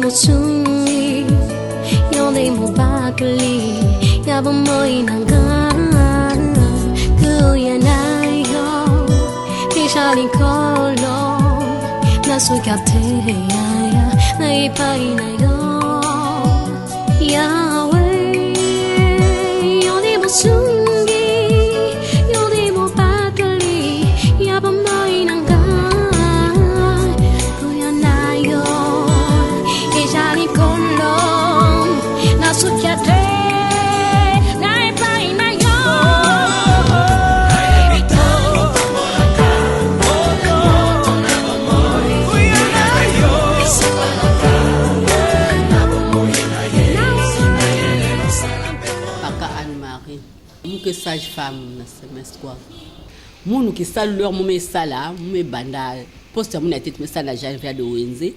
mosungi yonde mo bakli yaba moi nanga kuya Shali kolo na sukate ya na ipai na yo Yahweh yoni musungi yoni mo patali yaba mai nanga kuya na yo Shali kolo na sukate que sage-femme na semestre quoi munu ki saleur mu me sala mu me banda poste mu na tête me sala Jean-Pierre de Wenze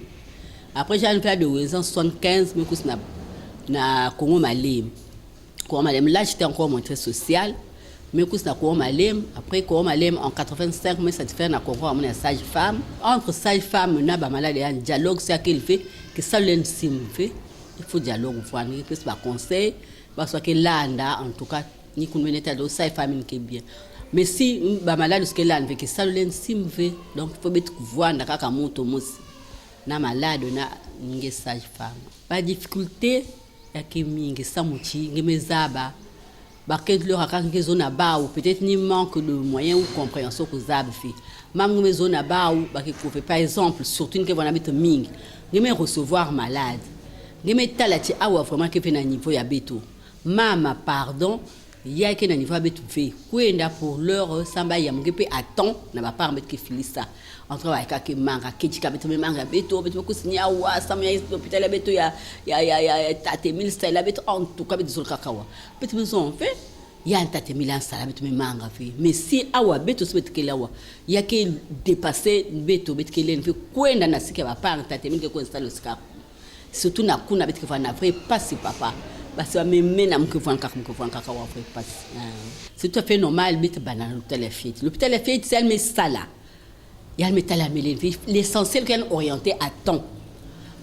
après Jean-Pierre de Wenze en 75 me kus na Congo Malem là j'étais encore montré social me kus na Congo Malem après Congo Malem en 85 me satisfaire na Congo mu na sage-femme entre sage-femme na ba malade un dialogue c'est qu'il fait que ça l'intime fait il faut dialogue voir ni que pas conseil parce que là en tout cas ni qu'on menait à l'eau, famille qui est bien. Mais si ba malade ce qu'elle a avec ça l'intime fait donc il faut mettre voir na kaka moto mosi na malade na nge sage femme. Pas difficulté ya kimingi samuchi ngemezaba ba kent le raka nge zona ba ou peut-être ni manque de moyens ou compréhension que zaba fait. Même nge zona ba ou ba que fait par exemple surtout que vona mettre mingi ngeme recevoir malade. Ngeme talati awa vraiment que fait na niveau ya beto. Mama pardon il y a qui na niveau betu fait kwenda pour leur samba ya mgepe attend na ba par mettre que filisa entre ba ka ke manga ketika betu me manga betu betu ko sinya wa sama ya hôpital betu ya tate mil style betu en tout cas betu sur kakawa betu maison fait ya tate mil sala betu me manga fait mais si awa betu se betu ke lawa ya ke dépasser betu que len fait kwenda na sika ba par tate mil ke ko installer sika surtout na kuna betu ke fa na vrai pas si papa parce que même na mkufan kaka wa fait pas c'est tout à fait normal bit banal l'hôpital est fait c'est mais ça là il y a le métal à l'essentiel qu'on orienté à temps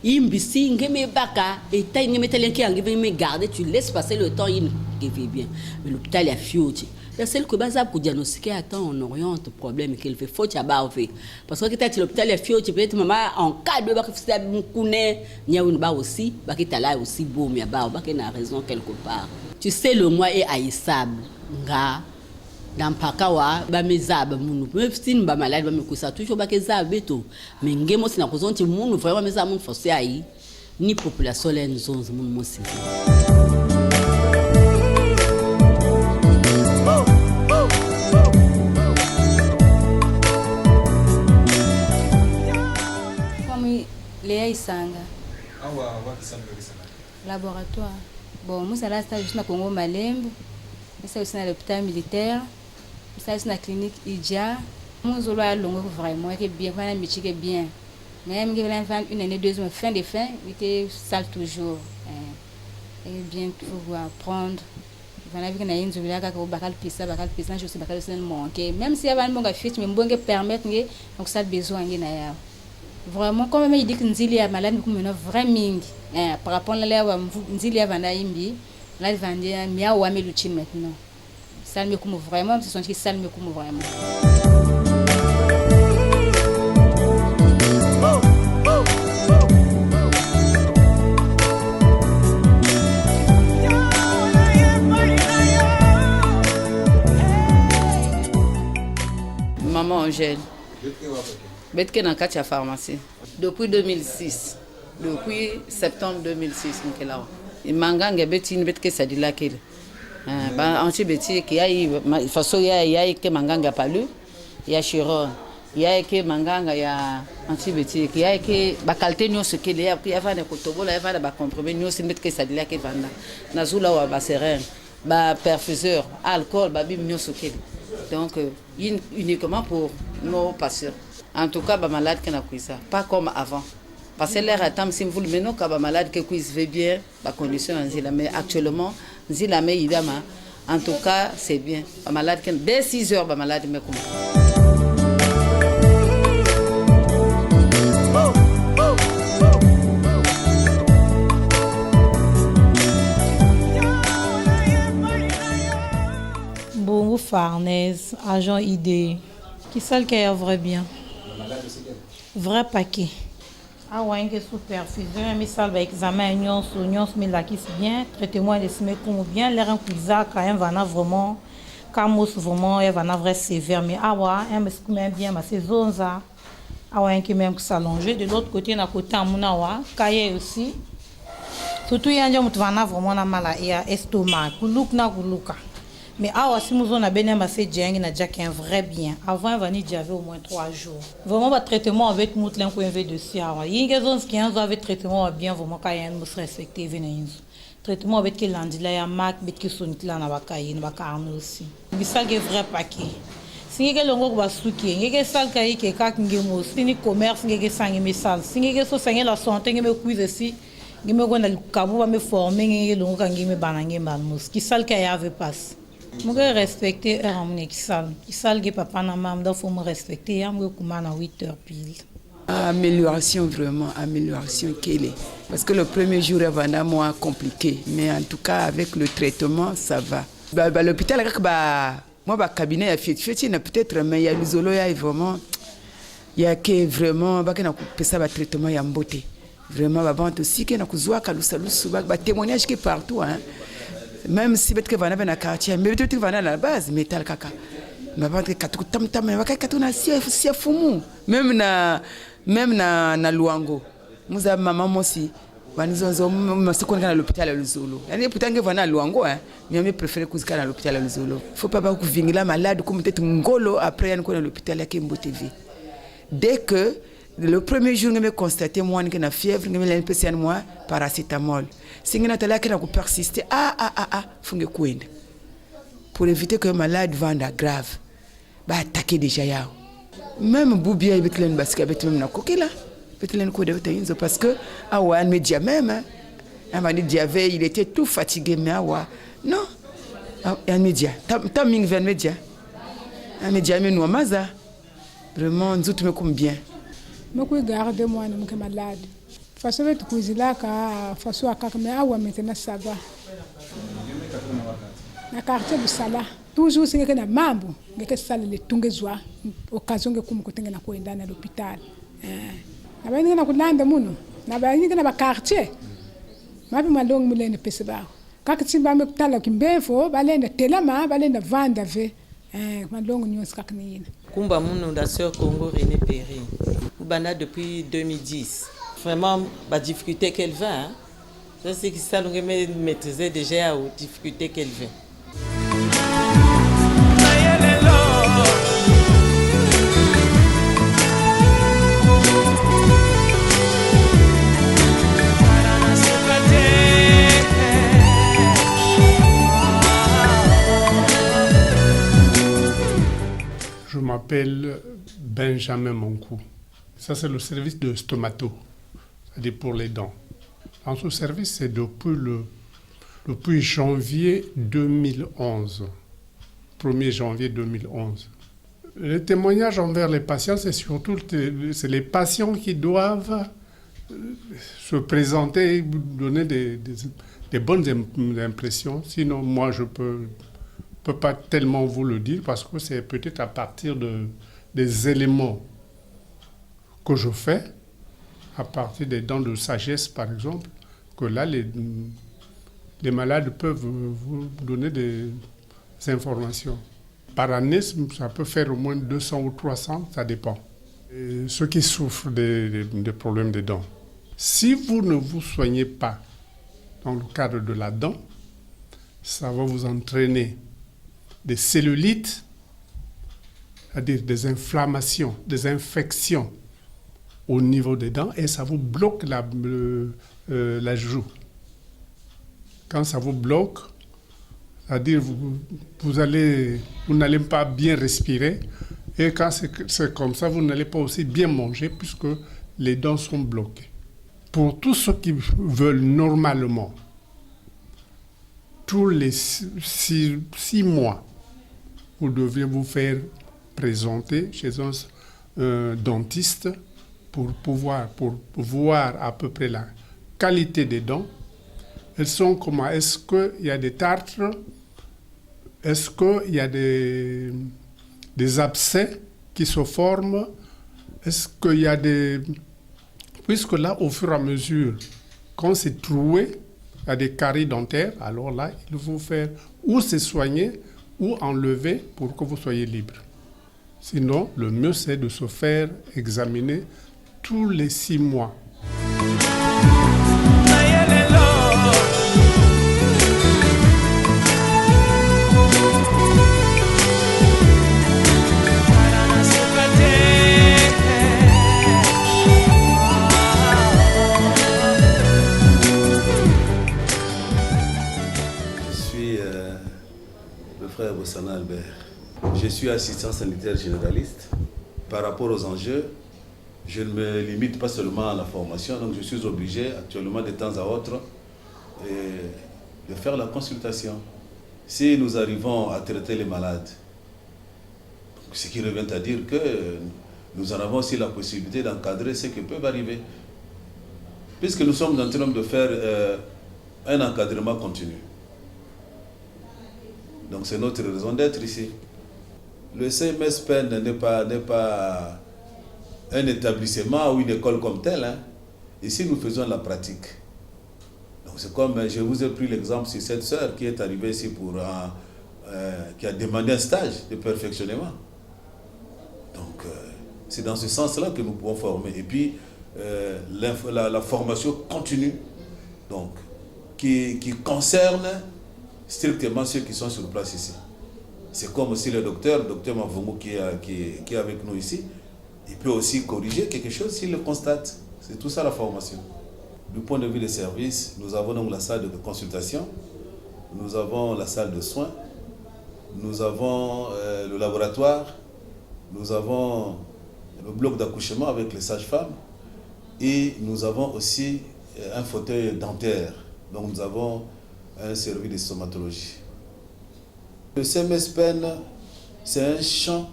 imbisi ngeme baka et tay ngeme métal qui engagé me garder tu laisses passer le temps il vit bien mais l'hôpital est fioti la seule que base pour diagnostiquer à temps on oriente le problème qu'il fait faut ya ba fait parce que peut-être l'hôpital est fioti peut-être maman en cas de ba que mukune nya une ba aussi ba qui là aussi beau mais ba na raison quelque part tu sais le mois est haïssable nga dans pakawa ba mezaba munu même si ba malade ba mekusa toujours ba kezaba beto mais ngemo sina kozonti munu vraiment mezaba munu forcé ayi ni population les zones munu mosi Léa Isanga. Awa wakisanga kisanga. Laboratoire. Bon, moi ça là stage juste na Congo Malembe. Ça aussi na l'hôpital militaire. Ça aussi na clinique Idja. Moi zolo a longo vraiment que bien, vraiment métier que bien. Même que une année deux mois fin de fin, il était sale toujours. Et bien pour apprendre. Voilà que na une zolo ka ko bakal pisa je sais bakal c'est manquer. Même si avant mon gars fit mais bon que permettre donc ça besoin na ya. Vraiment comme même il dit que nzili ya malade comme une vraie mingi par rapport à la nzili ya vanda imbi là vendia mia wa meluchi maintenant ça me comme vraiment ce sont qui ça me comme vraiment Maman Angèle Betke dans la pharmacie. Depuis 2006. Depuis septembre 2006, nous sommes là. Il m'a engagé Betine Betke Sadila Kel. Anti-Betty, qui a eu, façon, il y a que Manganga Palu, il y a Chiron, il y a que Manganga, il y a Anti-Betty, qui a que Bakalte Nyo ce qu'il y a, il y a des Kotobo, il y a des compromis, Nyo Betke Sadila Kel Vanda. Nazula ou Baseren, perfuseur, alcool, Babim Nyo ce qu'il. Donc, uniquement pour nos patients. En tout cas, les malades qui ont ça, pas comme avant. Parce que l'air attend, si vous le menez, les malades qui vivent bien, les conditions en Zila. Mais actuellement, Zila, en tout cas, c'est bien. Les malades qui dès 6 heures, les malades me Farnèse, agent ID. Qui sale qu'il y a vrai bien. Vrai paquet. Ah ouais, une superfusion, mais ça, l'examen, union, mais là qui c'est bien, traitez-moi les semaines comme bien, l'air en cuisine, quand même, va vraiment, quand vraiment, elle va vraiment sévère, mais ah ouais, elle me même bien, ma saison, ça. Ah ouais, qui même s'allonger. De l'autre côté, à côté, à mon awa, cahier aussi. Surtout, il y a un qui va vraiment mal à estomac, koulouk na koulouka. Mais ah si nous on a bien amassé djeng na déjà qu'un vrai bien. Avant venir j'avais au moins 3 jours. Vraiment le traitement avec moutlen qu'on avait dessus. Il y a des gens qui ont avec traitement bien vraiment quand il nous respecter venir. Traitement avec que l'andila ya mak bit que son clan na bakayi na bakarno aussi. Bisa que vrai paquet. Si que longo ba suki, ngeke sal kai ke ka ngemo, sini commerce ngeke sangi mesal. Si ngeke so sangi la santé ngeme cuise si ngeme gona kabu ba me former ngeke longo ka ngeme banange malmus. Ki sal kai avait passe. Je respecte qui sal qui papa na mam da faut me respecter ya me kuma na 8h pile. Amélioration vraiment, amélioration qu'elle est. Parce que le premier jour est vraiment compliqué, mais en tout cas avec le traitement ça va. L'hôpital moi cabinet a fait peut-être mais il y a l'isolo il y a vraiment il y a que vraiment ba kana couper ça ba traitement ya mbote. Vraiment ba bantu aussi que na kuzwa kalusa lusu ba témoignage qui partout hein. Même si peut-être que va na quartier mais peut-être que va na la base métal kaka mais pas que katu tam tam mais ka katu na si fumu même na Luango muza maman mosi banizonzo masiko na l'hôpital ya Luzolo yani pourtant que va na Luango hein mais préfère kuzika na l'hôpital ya Luzolo faut pas ku vingila malade comme peut-être ngolo après yani ko na l'hôpital ya Kembo TV dès que le premier jour je me constaté moi que na fièvre je me l'impression moi paracétamol si ngina tala que na ku persister funge kwenda pour éviter que le malade vende grave ba attaquer déjà yao même boubia ibetlen basika betem na kokila betlen ko de betenzo parce que awa média même hein m'a dit il était tout fatigué mais awa non un média tam ming ven média un média mais nous maza vraiment nzutu me comme bien me ko garder moi ne me malade façon de cuisiner ka façon akaka mais awa maintenant ça va na quartier du sala toujours singe na mambo ngeke sala le tungezwa occasion ke kumkutenga na kwenda na l'hôpital na bani na kulanda muno na bani na ba quartier mapi malong mulene pese ba kaka tsimba me kutala kimbefo balenda telama balenda vanda ve malong nyos kaknina kumba muno da sœur Congo René Perry ubanda depuis 2010 vraiment ba difficulté qu'elle va hein? Je sais que ça nous maîtriser déjà aux difficultés qu'elle vit. Je m'appelle Benjamin Monkou. Ça, c'est le service de stomato, c'est-à-dire pour les dents. Dans ce service, c'est depuis janvier 2011. 1er janvier 2011. Le témoignage envers les patients, c'est surtout les patients qui doivent se présenter et donner des bonnes impressions. Sinon, moi, je peux pas tellement vous le dire parce que c'est peut-être à partir des éléments que je fais, à partir des dents de sagesse, par exemple, que là, les malades peuvent vous donner des informations. Par année, ça peut faire au moins 200 ou 300, ça dépend. Et ceux qui souffrent des problèmes des dents, si vous ne vous soignez pas dans le cadre de la dent, ça va vous entraîner des cellulites, c'est-à-dire des inflammations, des infections au niveau des dents et ça vous bloque la joue. Quand ça vous bloque, c'est-à-dire vous n'allez pas bien respirer et quand c'est comme ça, vous n'allez pas aussi bien manger puisque les dents sont bloquées. Pour tous ceux qui veulent normalement, tous les 6 mois, vous devez vous faire présenter chez un dentiste pour voir à peu près la qualité des dents. Elles sont comment? Est-ce qu'il y a des tartres est-ce qu'il y a des abcès qui se forment? Est-ce qu'il y a des... Puisque là, au fur et à mesure, quand c'est troué, il y a des caries dentaires, alors là, il faut faire ou se soigner ou enlever pour que vous soyez libre. Sinon, le mieux, c'est de se faire examiner tous les 6 mois. Je suis le frère Bossana Albert. Je suis assistant sanitaire généraliste. Par rapport aux enjeux, je ne me limite pas seulement à la formation, donc je suis obligé actuellement de temps à autre de faire la consultation. Si nous arrivons à traiter les malades, ce qui revient à dire que nous en avons aussi la possibilité d'encadrer ce qui peut arriver. Puisque nous sommes en train de faire un encadrement continu. Donc c'est notre raison d'être ici. Le CMS PEN n'est pas un établissement ou une école comme telle. Hein. Ici, nous faisons la pratique. Donc c'est comme, je vous ai pris l'exemple sur cette sœur qui est arrivée ici qui a demandé un stage de perfectionnement. Donc c'est dans ce sens-là que nous pouvons former. Et puis la formation continue, donc, qui concerne strictement ceux qui sont sur place ici. C'est comme aussi le docteur Mavungu qui est avec nous ici. Il peut aussi corriger quelque chose s'il le constate. C'est tout ça la formation. Du point de vue des services, nous avons donc la salle de consultation, nous avons la salle de soins, nous avons le laboratoire, nous avons le bloc d'accouchement avec les sages-femmes et nous avons aussi un fauteuil dentaire. Donc nous avons un service de stomatologie. Le CMS PEN, c'est un champ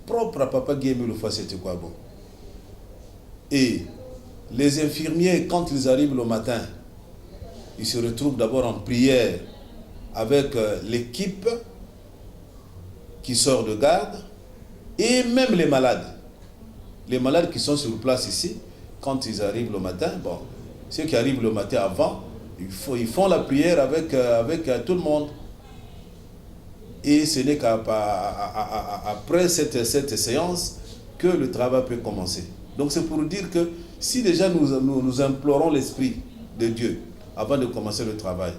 propre à Papa Guémé le Fassetekwabo. Et les infirmiers, quand ils arrivent le matin, ils se retrouvent d'abord en prière avec l'équipe qui sort de garde et même les malades. Les malades qui sont sur place ici, quand ils arrivent le matin, bon, ceux qui arrivent le matin avant, ils font la prière avec tout le monde. Et ce n'est qu'après cette séance que le travail peut commencer. Donc c'est pour dire que si déjà nous implorons l'Esprit de Dieu avant de commencer le travail,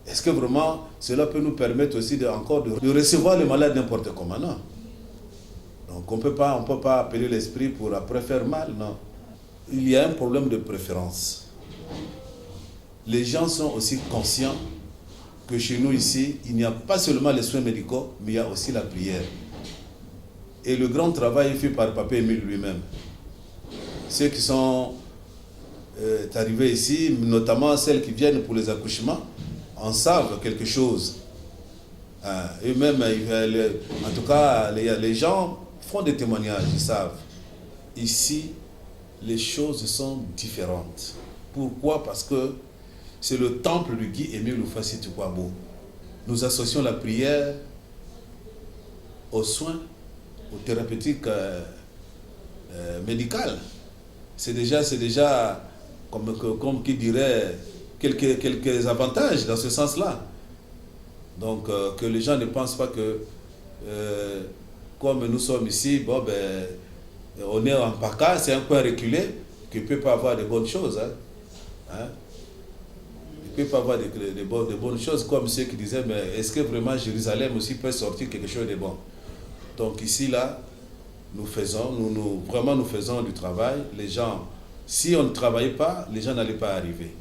est-ce que vraiment cela peut nous permettre aussi de recevoir les malades n'importe comment? Non. Donc on ne peut pas appeler l'Esprit pour après faire mal, non. Il y a un problème de préférence. Les gens sont aussi conscients que chez nous ici, il n'y a pas seulement les soins médicaux, mais il y a aussi la prière. Et le grand travail est fait par Papa Émile lui-même. Ceux qui sont arrivés ici, notamment celles qui viennent pour les accouchements, en savent quelque chose. Eux-mêmes, en tout cas, les gens font des témoignages, ils savent. Ici, les choses sont différentes. Pourquoi? Parce que c'est le temple de Guy Émile Fassetekwabo. Nous associons la prière aux soins, aux thérapeutiques médicales. C'est déjà comme qui dirait, quelques avantages dans ce sens-là. Donc, que les gens ne pensent pas que, comme nous sommes ici, bon, on est en PACA, c'est un coin reculé, qu'il ne peut pas avoir de bonnes choses. Hein? Il ne peut pas avoir de bonnes choses, comme ceux qui disaient, mais est-ce que vraiment Jérusalem aussi peut sortir quelque chose de bon? Donc ici, là, nous faisons du travail. Les gens, si on ne travaillait pas, les gens n'allaient pas arriver.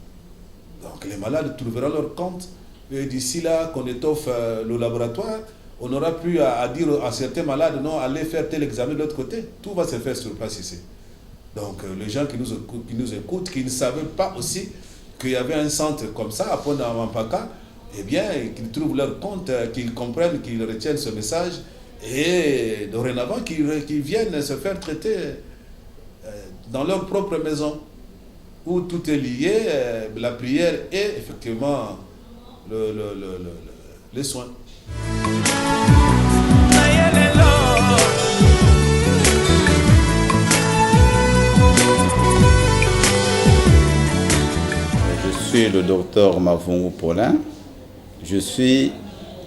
Donc les malades trouveront leur compte. Et d'ici là, qu'on étoffe le laboratoire, on n'aura plus à dire à certains malades, non, allez faire tel examen de l'autre côté. Tout va se faire sur place ici. Donc les gens qui nous écoutent, qui ne savaient pas aussi qu'il y avait un centre comme ça, à Pont-d'Amampaka, eh bien, qu'ils trouvent leur compte, qu'ils comprennent, qu'ils retiennent ce message, et dorénavant, qu'ils viennent se faire traiter dans leur propre maison, où tout est lié, la prière et effectivement les soins. suis le docteur Mavungu Paulin. Je suis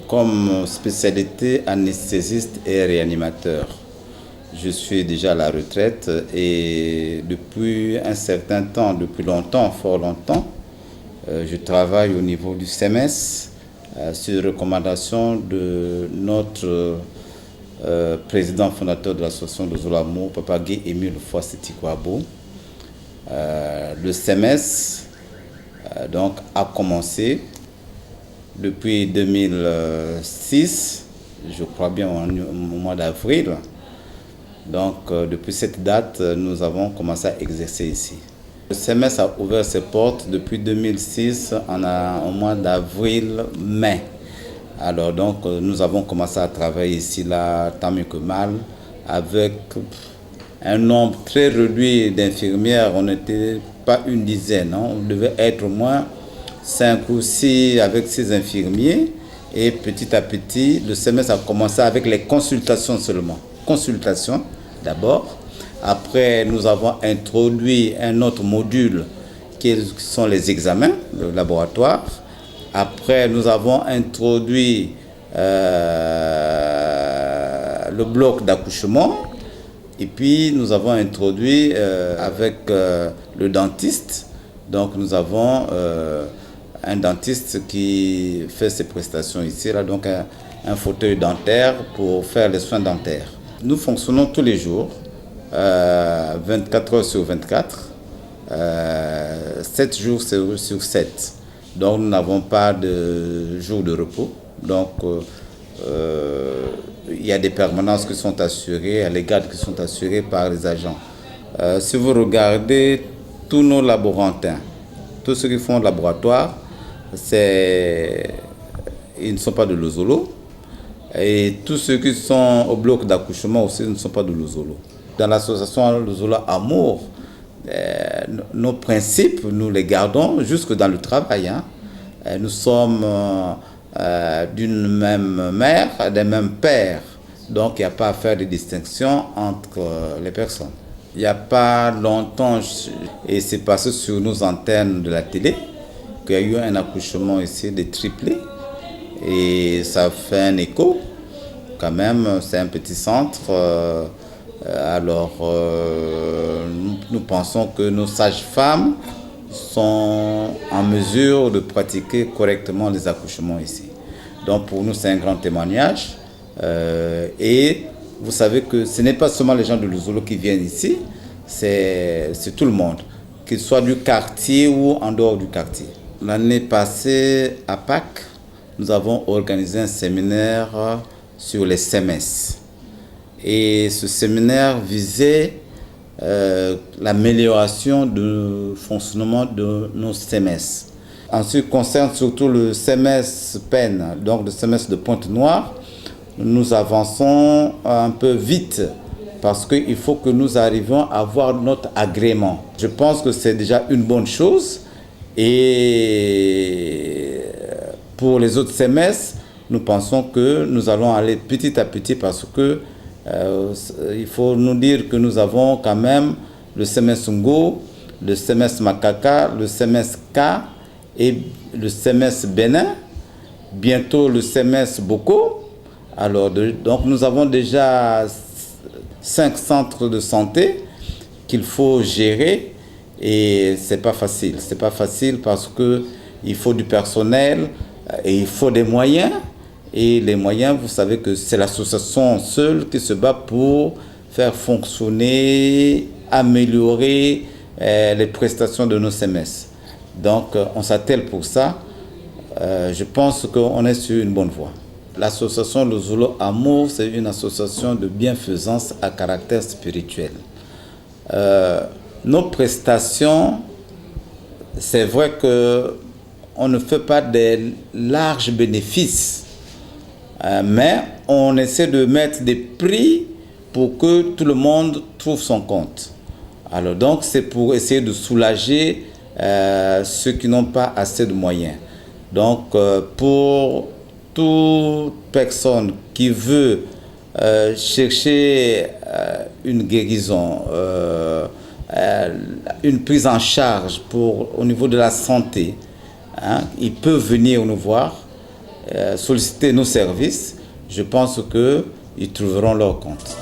comme spécialité anesthésiste et réanimateur. Je suis déjà à la retraite et depuis un certain temps, depuis longtemps, fort longtemps, je travaille au niveau du CMS sur recommandation de notre président fondateur de l'association de Zolamo, Papa Guy Émile Foissetikwabo. Le CMS donc, a commencé depuis 2006, je crois bien au mois d'avril. Donc depuis cette date, nous avons commencé à exercer ici. Le CMS a ouvert ses portes depuis 2006, au mois d'avril-mai. Alors donc nous avons commencé à travailler ici, là, tant mieux que mal, avec un nombre très réduit d'infirmières. On n'était pas une dizaine, hein. On devait être au moins 5 ou 6 avec 6 infirmiers. Et petit à petit, le CMS a commencé avec les consultations seulement. Consultations d'abord. Après, nous avons introduit un autre module qui sont les examens, le laboratoire. Après, nous avons introduit le bloc d'accouchement. Et puis, nous avons introduit avec le dentiste. Donc, nous avons un dentiste qui fait ses prestations ici, là, donc un fauteuil dentaire pour faire les soins dentaires. Nous fonctionnons tous les jours, 24 heures sur 24, 7 jours sur 7. Donc, nous n'avons pas de jour de repos. Donc, il y a des permanences qui sont assurées, les gardes qui sont assurés par les agents. Si vous regardez tous nos laborantins, tous ceux qui font le laboratoire, ils ne sont pas de Lozolo. Et tous ceux qui sont au bloc d'accouchement aussi ne sont pas de Lozolo. Dans l'association Lozolo Amour, nos principes, nous les gardons jusque dans le travail. Hein. Nous sommes d'une même mère, d'un même père. Donc il n'y a pas à faire de distinction entre les personnes. Il n'y a pas longtemps, et c'est passé sur nos antennes de la télé, qu'il y a eu un accouchement ici de triplés. Et ça fait un écho. Quand même, c'est un petit centre. Nous pensons que nos sages-femmes sont en mesure de pratiquer correctement les accouchements ici. Donc pour nous, c'est un grand témoignage. Et vous savez que ce n'est pas seulement les gens de Lozolo qui viennent ici, c'est tout le monde, qu'ils soient du quartier ou en dehors du quartier. L'année passée, à Pâques, nous avons organisé un séminaire sur les CMS. Et ce séminaire visait l'amélioration du fonctionnement de nos CMS. En ce qui concerne surtout le CMS PEN, donc le CMS de Pointe-Noire, nous avançons un peu vite parce qu'il faut que nous arrivions à avoir notre agrément. Je pense que c'est déjà une bonne chose. Et pour les autres CMS, nous pensons que nous allons aller petit à petit parce que il faut nous dire que nous avons quand même le CMS Ngo, le CMS Makaka, le CMS K et le CMS Bénin, bientôt le CMS Boko. Alors, donc nous avons déjà 5 centres de santé qu'il faut gérer et c'est pas facile. C'est pas facile parce que il faut du personnel et il faut des moyens. Et les moyens, vous savez que c'est l'association seule qui se bat pour faire fonctionner, améliorer les prestations de nos CMS. Donc, on s'attelle pour ça. Je pense qu'on est sur une bonne voie. L'association Lozolo Amour, c'est une association de bienfaisance à caractère spirituel. Nos prestations, c'est vrai qu'on ne fait pas des larges bénéfices. Mais on essaie de mettre des prix pour que tout le monde trouve son compte. Alors donc c'est pour essayer de soulager ceux qui n'ont pas assez de moyens. Donc pour toute personne qui veut chercher une guérison, une prise en charge au niveau de la santé, hein, ils peuvent venir nous voir, solliciter nos services. Je pense qu'ils trouveront leur compte.